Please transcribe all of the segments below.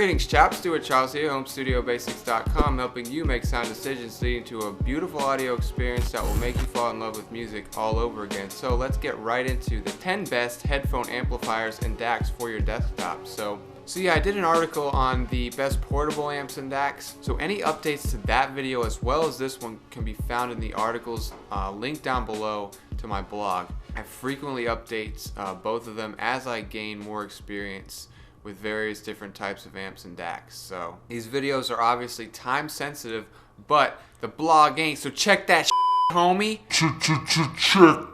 Greetings chaps, Stuart Charles here, HomeStudioBasics.com, helping you make sound decisions leading to a beautiful audio experience that will make you fall in love with music all over again. So let's get right into the 10 best headphone amplifiers and DACs for your desktop. So yeah, I did an article on the best portable amps and DACs. So any updates to that video as well as this one can be found in the articles linked down below to my blog. I frequently update both of them as I gain more experience with various different types of amps and DACs. So these videos are obviously time sensitive, but the blog ain't, so check that shit, homie. Check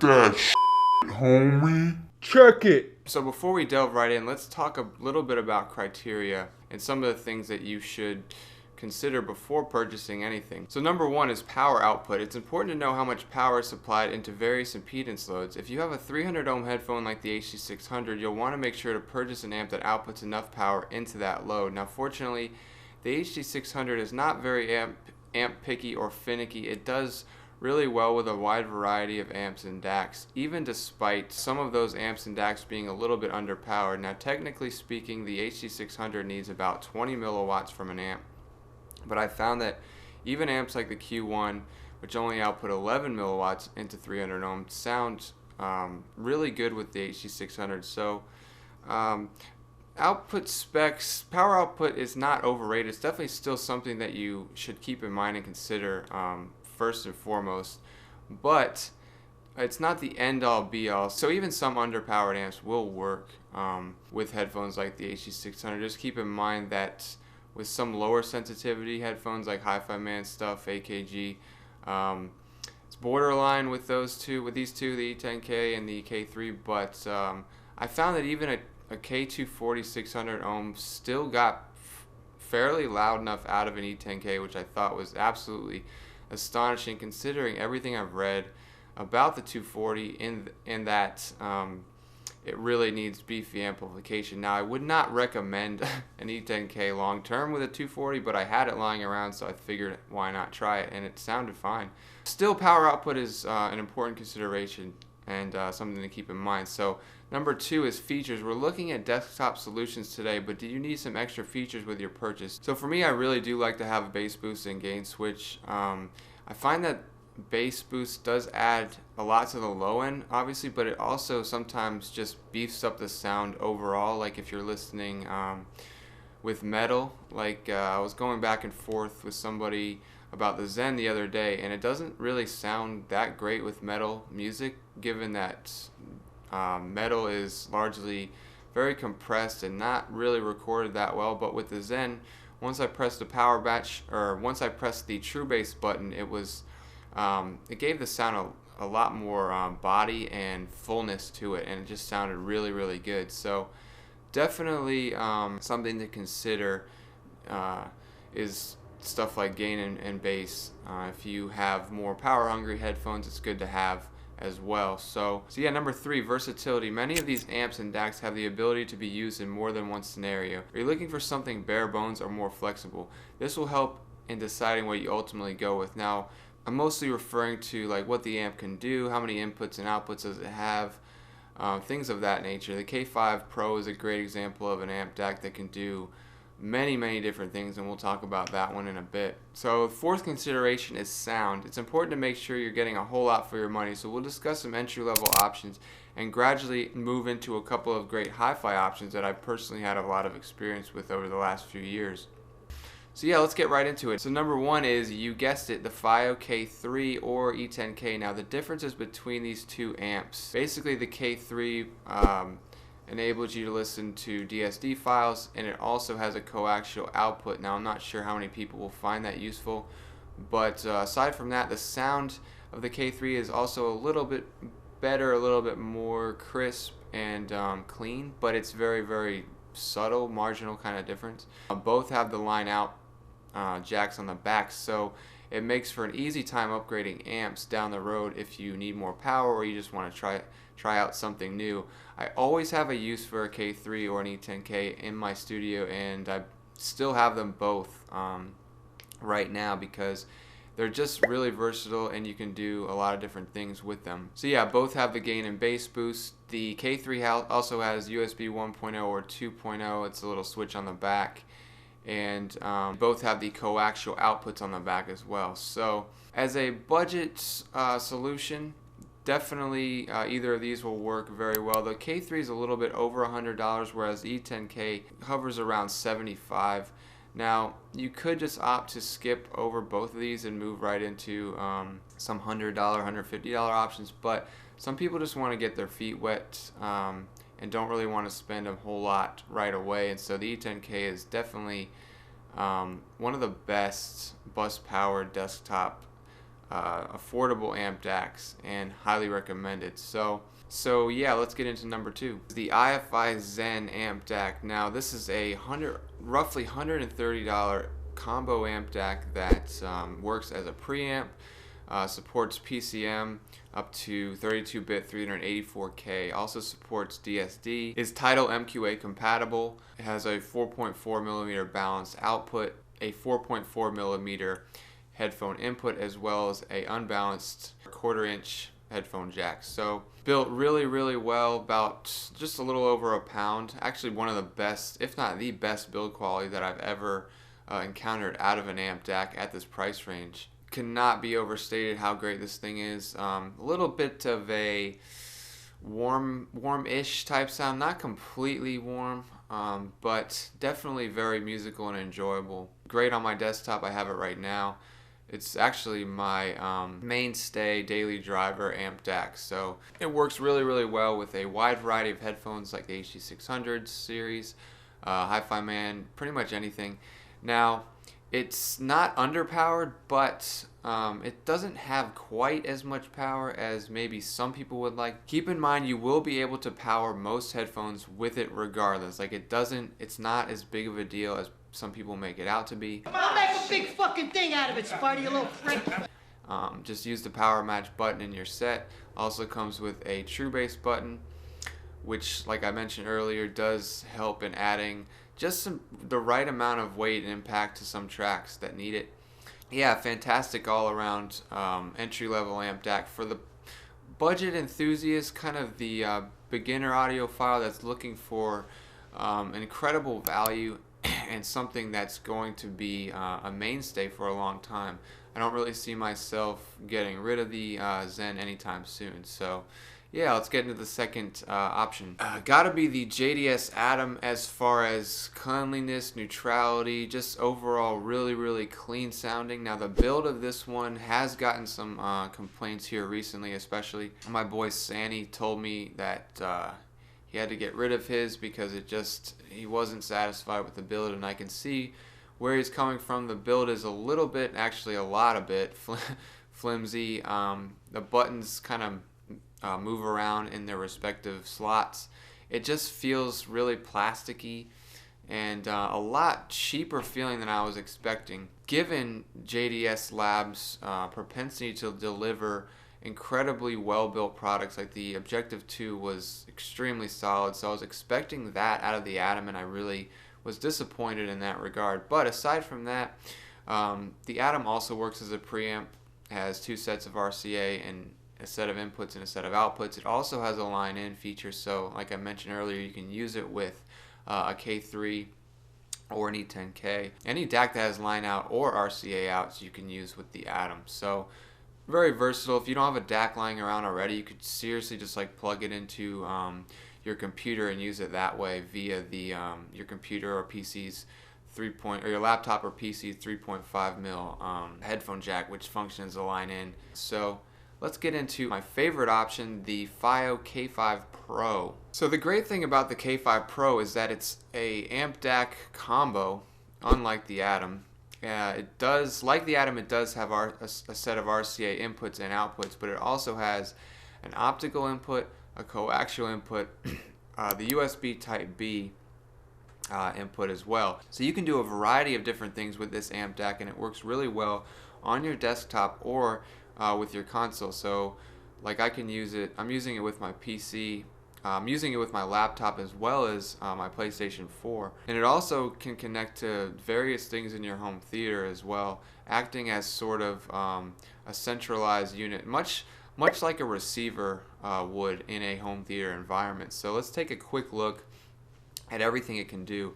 that shit, homie. Check it. So before we delve right in, let's talk a little bit about criteria and some of the things that you should consider before purchasing anything. So number one is power output. It's important to know how much power is supplied into various impedance loads. If you have a 300 ohm headphone like the HD600, you'll want to make sure to purchase an amp that outputs enough power into that load. Now fortunately, the HD600 is not very amp picky or finicky. It does really well with a wide variety of amps and DACs, even despite some of those amps and DACs being a little bit underpowered. Now technically speaking, the HD600 needs about 20 milliwatts from an amp. But I found that even amps like the Q1, which only output 11 milliwatts into 300 ohms, sound really good with the HD600. So output specs, power output is not overrated. It's definitely still something that you should keep in mind and consider first and foremost. But it's not the end-all be-all. So even some underpowered amps will work with headphones like the HD600. Just keep in mind that with some lower sensitivity headphones like Hi-Fi Man stuff, AKG, it's borderline with these two, the E10K and the K3, but I found that even a K240 600 ohms still got fairly loud enough out of an E10K, which I thought was absolutely astonishing considering everything I've read about the 240 in that it really needs beefy amplification. Now, I would not recommend an E10K long term with a 240, but I had it lying around, so I figured why not try it, and it sounded fine. Still, power output is an important consideration and something to keep in mind. So number two is features. We're looking at desktop solutions today, but do you need some extra features with your purchase? So for me, I really do like to have a bass boost and gain switch. I find that bass boost does add a lot to the low end, obviously, but it also sometimes just beefs up the sound overall. Like if you're listening with metal, like I was going back and forth with somebody about the Zen the other day, and it doesn't really sound that great with metal music, given that metal is largely very compressed and not really recorded that well. But with the Zen, once I pressed the power batch, or once I pressed the true bass button, it gave the sound a lot more body and fullness to it, and it just sounded really, really good. So definitely something to consider is stuff like gain and bass. If you have more power hungry headphones, it's good to have as well. So yeah, number three, versatility. Many of these amps and DACs have the ability to be used in more than one scenario. Are you looking for something bare bones or more flexible? This will help in deciding what you ultimately go with. Now, I'm mostly referring to like what the amp can do, how many inputs and outputs does it have, things of that nature. The K5 Pro is a great example of an amp DAC that can do many different things, and we'll talk about that one in a bit. So fourth consideration is sound. It's important to make sure you're getting a whole lot for your money, so we'll discuss some entry-level options and gradually move into a couple of great hi-fi options that I've personally had a lot of experience with over the last few years. So yeah, let's get right into it. So number one is, you guessed it, the FiiO K3 or E10K. Now the differences between these two amps. Basically the K3 enables you to listen to DSD files, and it also has a coaxial output. Now I'm not sure how many people will find that useful, but aside from that, the sound of the K3 is also a little bit better, a little bit more crisp and clean, but it's very subtle, marginal kind of difference. Both have the line out jacks on the back, so it makes for an easy time upgrading amps down the road if you need more power or you just want to try out something new. I always have a use for a K3 or an E10K in my studio, and I still have them both right now because they're just really versatile and you can do a lot of different things with them. So yeah, both have the gain and bass boost. The K3 also has USB 1.0 or 2.0. It's a little switch on the back. and both have the coaxial outputs on the back as well. So as a budget solution, definitely either of these will work very well. The K3 is a little bit over $100, whereas the E10K hovers around $75. Now, you could just opt to skip over both of these and move right into some $100, $150 options, but some people just want to get their feet wet and don't really want to spend a whole lot right away, and so the E10K is definitely one of the best bus-powered desktop affordable amp DACs, and highly recommended. So yeah, let's get into number 2. The IFI Zen amp DAC. Now this is a roughly $130 combo amp DAC that works as a preamp, supports PCM up to 32-bit 384K, also supports DSD, is Tidal MQA compatible, it has a 4.4mm balanced output, a 4.4mm headphone input, as well as a unbalanced 1/4 inch headphone jack. So built really well, about just a little over a pound. Actually one of the best, if not the best build quality that I've ever encountered out of an amp DAC at this price range. Cannot be overstated how great this thing is. A little bit of a warm-ish type sound, not completely warm, but definitely very musical and enjoyable. Great on my desktop. I have it right now. It's actually my mainstay daily driver amp DAC, so it works really well with a wide variety of headphones like the HD600 series, Hi-Fi Man, pretty much anything. Now, it's not underpowered, but it doesn't have quite as much power as maybe some people would like. Keep in mind, you will be able to power most headphones with it regardless. Like it's not as big of a deal as some people make it out to be. I'll make a big fucking thing out of it, Spidey, you little prick. Just use the power match button in your set. Also comes with a true bass button, which, like I mentioned earlier, does help in adding just the right amount of weight and impact to some tracks that need it. Yeah, fantastic all around entry-level amp DAC for the budget enthusiast, kind of the beginner audiophile that's looking for incredible value and something that's going to be a mainstay for a long time. I don't really see myself getting rid of the Zen anytime soon. So yeah, let's get into the second option. Gotta be the JDS Atom as far as cleanliness, neutrality, just overall really clean sounding. Now the build of this one has gotten some complaints here recently, especially my boy Sanny told me that he had to get rid of his because he wasn't satisfied with the build, and I can see where he's coming from. The build is a little bit, actually a lot of it, flimsy. The buttons kind of move around in their respective slots. It just feels really plasticky and a lot cheaper feeling than I was expecting. Given JDS Labs' propensity to deliver incredibly well-built products, like the Objective 2 was extremely solid, so I was expecting that out of the Atom, and I really was disappointed in that regard. But aside from that, the Atom also works as a preamp, has 2 sets of RCA and a set of inputs and a set of outputs. It also has a line-in feature, so like I mentioned earlier, you can use it with a K3 or an E10K. Any DAC that has line-out or RCA outs you can use with the Atom. So very versatile. If you don't have a DAC lying around already, you could seriously just like plug it into your computer and use it that way via the your computer or PC's or your laptop or PC's 3.5mm headphone jack, which functions as a line-in. So let's get into my favorite option, the FiiO K5 Pro. So the great thing about the K5 Pro is that it's a amp DAC combo, unlike the Atom. It does, like the Atom, it does have a set of RCA inputs and outputs, but it also has an optical input, a coaxial input, the USB Type-B input as well. So you can do a variety of different things with this amp DAC, and it works really well on your desktop or with your console. So like I can use it, I'm using it with my PC, I'm using it with my laptop as well as my PlayStation 4. And it also can connect to various things in your home theater as well, acting as sort of a centralized unit, much like a receiver would in a home theater environment. So let's take a quick look at everything it can do.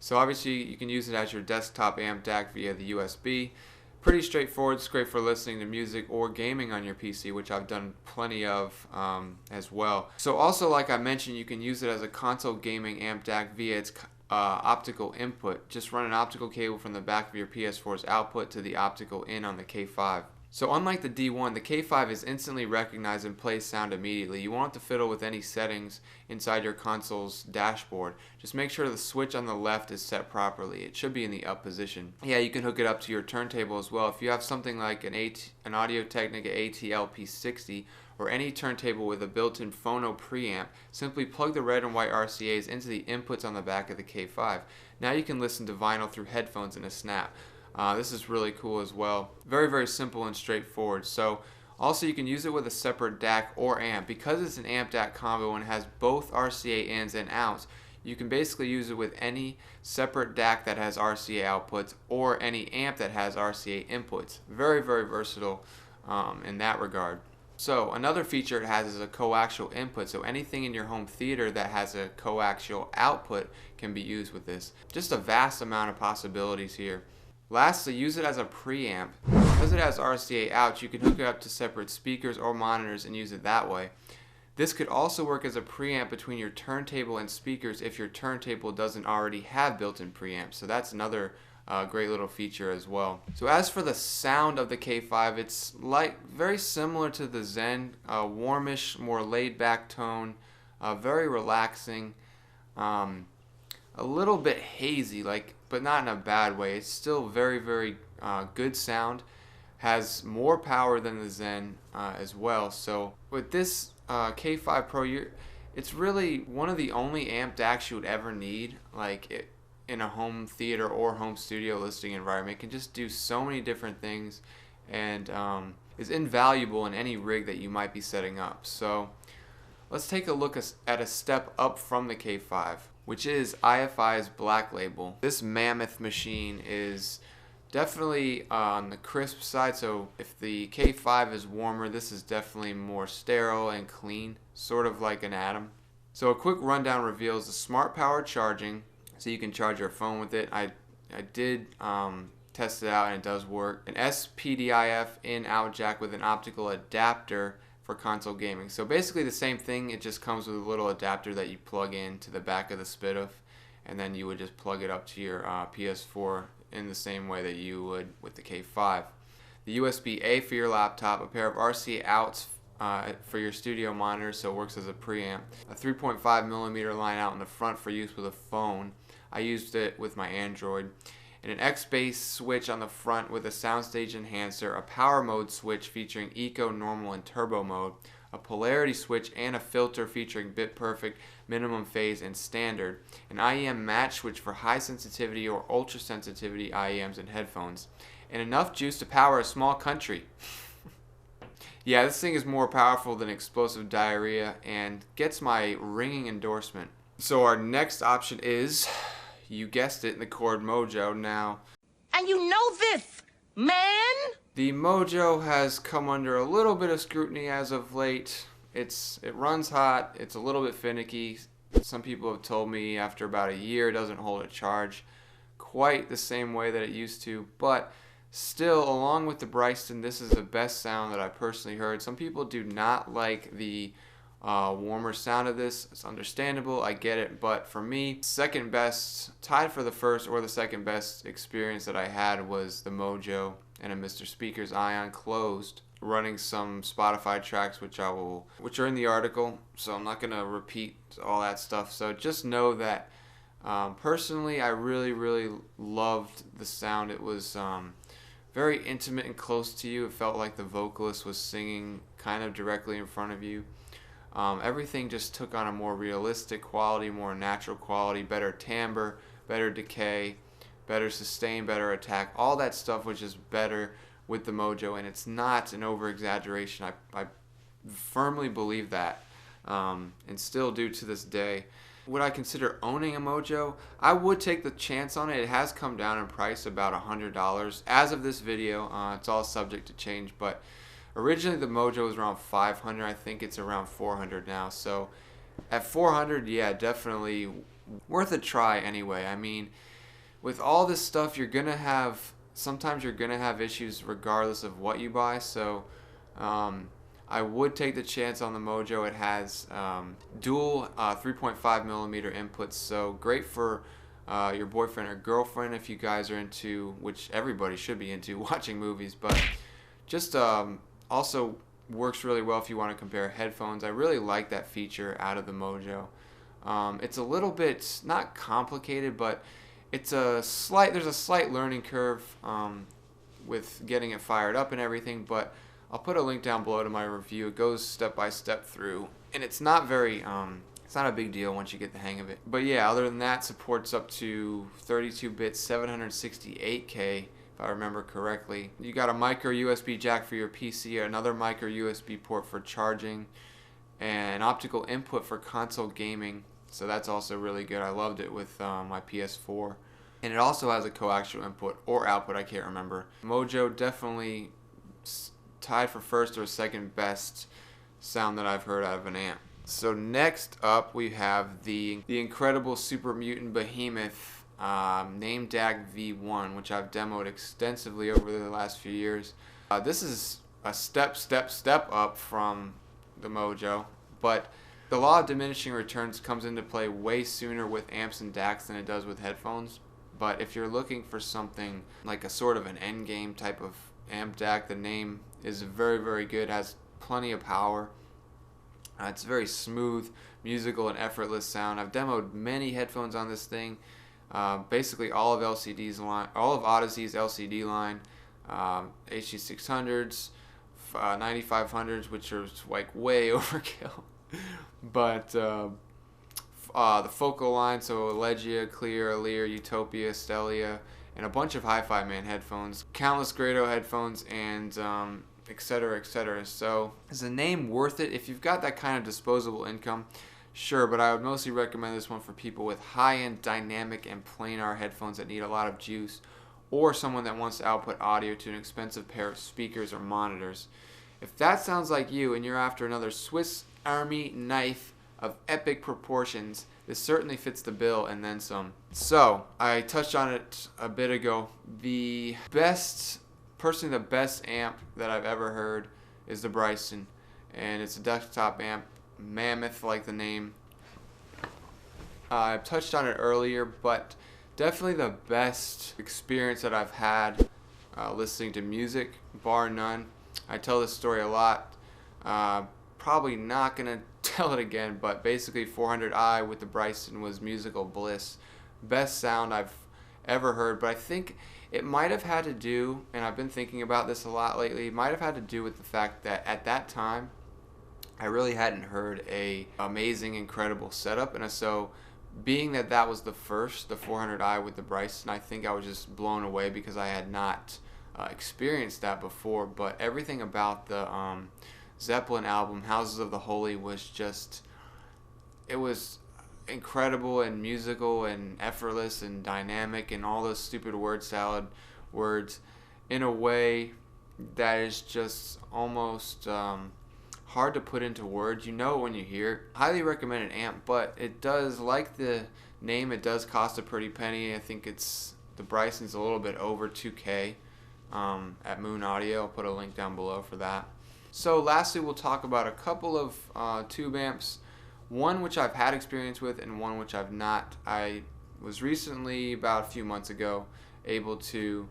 So obviously you can use it as your desktop amp DAC via the USB. Pretty straightforward. It's great for listening to music or gaming on your PC, which I've done plenty of as well. So also, like I mentioned, you can use it as a console gaming amp DAC via its optical input. Just run an optical cable from the back of your PS4's output to the optical in on the K5. So unlike the D1, the K5 is instantly recognized and plays sound immediately. You won't have to fiddle with any settings inside your console's dashboard. Just make sure the switch on the left is set properly. It should be in the up position. Yeah, you can hook it up to your turntable as well. If you have something like an Audio-Technica AT-LP60 or any turntable with a built-in phono preamp, simply plug the red and white RCAs into the inputs on the back of the K5. Now you can listen to vinyl through headphones in a snap. This is really cool as well. Very, very simple and straightforward. So also you can use it with a separate DAC or amp. Because it's an amp DAC combo and has both RCA ins and outs, you can basically use it with any separate DAC that has RCA outputs or any amp that has RCA inputs. Very, very versatile in that regard. So another feature it has is a coaxial input. So anything in your home theater that has a coaxial output can be used with this. Just a vast amount of possibilities here. Lastly, use it as a preamp. Because it has RCA outs, you can hook it up to separate speakers or monitors and use it that way. This could also work as a preamp between your turntable and speakers if your turntable doesn't already have built-in preamps. So that's another great little feature as well. So as for the sound of the K5, it's like very similar to the Zen, warmish, more laid-back tone, very relaxing. A little bit hazy, but not in a bad way. It's still very, very good sound. Has more power than the Zen as well. So with this K5 Pro, it's really one of the only amp DACs you would ever need, in a home theater or home studio listening environment. It can just do so many different things and is invaluable in any rig that you might be setting up. So let's take a look at a step up from the K5, which is IFI's Black Label. This mammoth machine is definitely on the crisp side, so if the K5 is warmer, this is definitely more sterile and clean, sort of like an Atom. So a quick rundown reveals the smart power charging, so you can charge your phone with it. I did test it out and it does work. An SPDIF in-out jack with an optical adapter for console gaming. So basically the same thing, it just comes with a little adapter that you plug in to the back of the SPDIF, and then you would just plug it up to your PS4 in the same way that you would with the K5. The USB-A for your laptop, a pair of RCA outs for your studio monitor, so it works as a preamp, a 3.5mm line out in the front for use with a phone. I used it with my Android. And an X-Bass switch on the front with a soundstage enhancer, a power mode switch featuring Eco, Normal, and Turbo mode, a polarity switch and a filter featuring Bit Perfect, Minimum Phase, and Standard, an IEM match switch for high sensitivity or ultra sensitivity IEMs and headphones, and enough juice to power a small country. Yeah, this thing is more powerful than explosive diarrhea and gets my ringing endorsement. So our next option is, you guessed it, the Chord Mojo. Now, And you know this, man! the Mojo has come under a little bit of scrutiny as of late. It runs hot, it's a little bit finicky. Some people have told me after about a year it doesn't hold a charge quite the same way that it used to, but still, along with the Bryston, this is the best sound that I personally heard. Some people do not like the warmer sound of this. It's understandable, I get it, but for me, second best, tied for the first or the second best experience that I had was the Mojo and a Mr. Speaker's Ion closed, running some Spotify tracks which are in the article, so I'm not gonna repeat all that stuff. So just know that personally, I really loved the sound. It was very intimate and close to you. It felt like the vocalist was singing kind of directly in front of you. Everything just took on a more realistic quality, more natural quality, better timbre, better decay, better sustain, better attack. All that stuff was just better with the Mojo, and it's not an over-exaggeration. I firmly believe that, and still do to this day. Would I consider owning a Mojo? I would take the chance on it. It has come down in price about $100. As of this video, it's all subject to change, but originally the Mojo was around $500. I think it's around $400 now. So at $400, yeah, definitely worth a try anyway. I mean, with all this stuff, sometimes you're gonna have issues regardless of what you buy. So I would take the chance on the Mojo. It has dual 3.5 millimeter inputs, so great for your boyfriend or girlfriend if you guys are into, which everybody should be into, watching movies. But just also works really well if you want to compare headphones. I really like that feature out of the Mojo. It's a little bit not complicated, but there's a slight learning curve with getting it fired up and everything. But I'll put a link down below to my review. It goes step by step through, and it's not very it's not a big deal once you get the hang of it. But yeah, other than that, supports up to 32-bit 768K, if I remember correctly. You got a micro USB jack for your PC, another micro USB port for charging, and an optical input for console gaming. So that's also really good. I loved it with my PS4. And it also has a coaxial input or output, I can't remember. Mojo definitely tied for first or second best sound that I've heard out of an amp. So next up we have the incredible Super Mutant Behemoth named DAC V1, which I've demoed extensively over the last few years. This is a step up from the Mojo, but the law of diminishing returns comes into play way sooner with amps and DACs than it does with headphones. But if you're looking for something like a sort of an end game type of amp DAC, the name is very, very good, has plenty of power. It's very smooth, musical, and effortless sound. I've demoed many headphones on this thing. Basically all of Odyssey's LCD line, HD600s, 9500s, which are like way overkill. But the focal line, so Allegia, Clear, Alere, Utopia, Stellia, and a bunch of Hi-Fi Man headphones, countless Grado headphones, and etc., etc. So is the name worth it? If you've got that kind of disposable income, sure, but I would mostly recommend this one for people with high-end dynamic and planar headphones that need a lot of juice, or someone that wants to output audio to an expensive pair of speakers or monitors. If that sounds like you and you're after another Swiss Army knife of epic proportions, this certainly fits the bill and then some. So I touched on it a bit ago. The best amp that I've ever heard is the Bryston, and it's a desktop amp, mammoth like the name. I've touched on it earlier, but definitely the best experience that I've had listening to music, bar none. I tell this story a lot. Probably not gonna tell it again, but basically 400i with the Bryston was musical bliss. Best sound I've ever heard, but I think it might have had to do, and I've been thinking about this a lot lately, it might have had to do with the fact that at that time I really hadn't heard a amazing, incredible setup, and so being that was the 400i with the Bryston, I think I was just blown away because I had not experienced that before. But everything about the Zeppelin album, Houses of the Holy, was just, it was incredible and musical and effortless and dynamic and all those stupid word salad words in a way that is just almost hard to put into words. You know when you hear it. Highly recommend an amp, but it does, like the name, it does cost a pretty penny. I think the Bryson's a little bit over 2K at Moon Audio. I'll put a link down below for that. So lastly, we'll talk about a couple of tube amps. One which I've had experience with and one which I've not. I was recently, about a few months ago, able to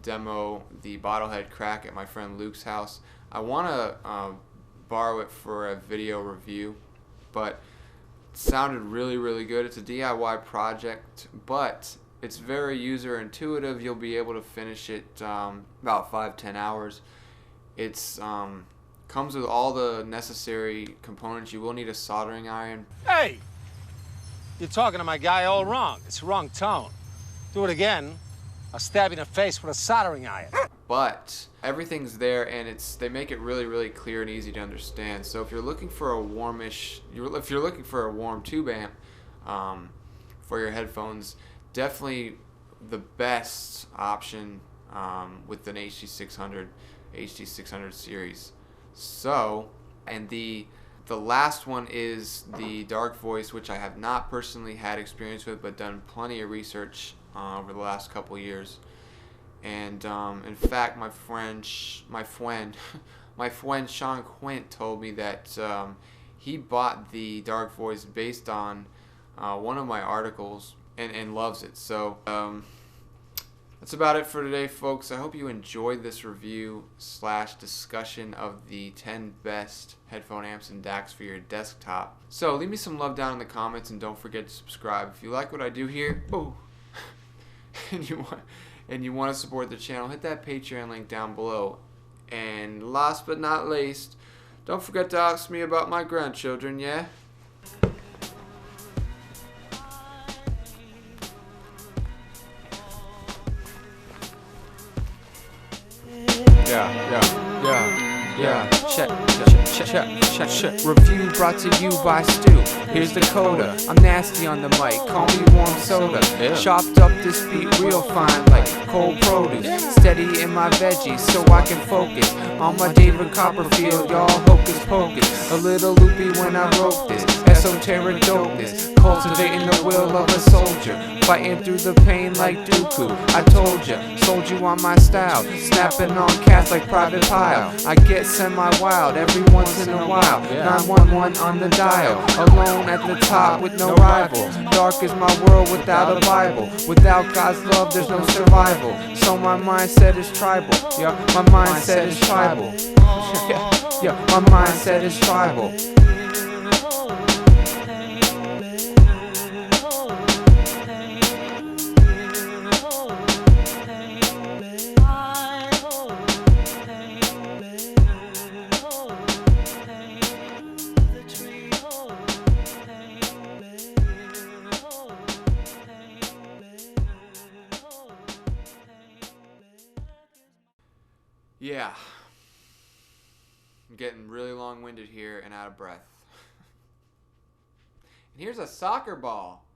demo the Bottlehead Crack at my friend Luke's house. I want to borrow it for a video review, but it sounded really, really good. It's a DIY project, but it's very user intuitive. You'll be able to finish it about 5-10 hours. It's comes with all the necessary components. You will need a soldering iron. Hey! You're talking to my guy all wrong. It's the wrong tone. Do it again, I'll stab you in the face with a soldering iron. But everything's there, and they make it really, really clear and easy to understand. So if you're looking for a warm tube amp for your headphones, definitely the best option with an HD600 series. So, and the The last one is the Dark Voice, which I have not personally had experience with, but done plenty of research over the last couple years. And in fact, my friend Sean Quint told me that he bought the Dark Voice based on one of my articles and loves it. So that's about it for today, folks. I hope you enjoyed this review / discussion of the 10 best headphone amps and DACs for your desktop. So leave me some love down in the comments, and don't forget to subscribe. If you like what I do here, and you want to support the channel, hit that Patreon link down below. And last but not least, don't forget to ask me about my grandchildren, yeah? Yeah. Check. Review brought to you by Stu. Here's the coda. I'm nasty on the mic. Call me warm soda. Chopped up this beat real fine like cold produce. Steady in my veggies so I can focus on my David Copperfield. Y'all hocus pocus. A little loopy when I wrote this. Esoteric dopeness. Cultivating the will of a soldier. Fighting through the pain like Dooku. I told ya, sold you on my style. Snapping on cats like Private Pile. I get semi-wild every once in a while. 911 on the dial. Alone at the top with no rival. Dark is my world without a Bible. Without God's love there's no survival. So my mindset is tribal. Yeah, my mindset is tribal. Yeah, my mindset is tribal. Yeah, I'm getting really long-winded here and out of breath. And here's a soccer ball.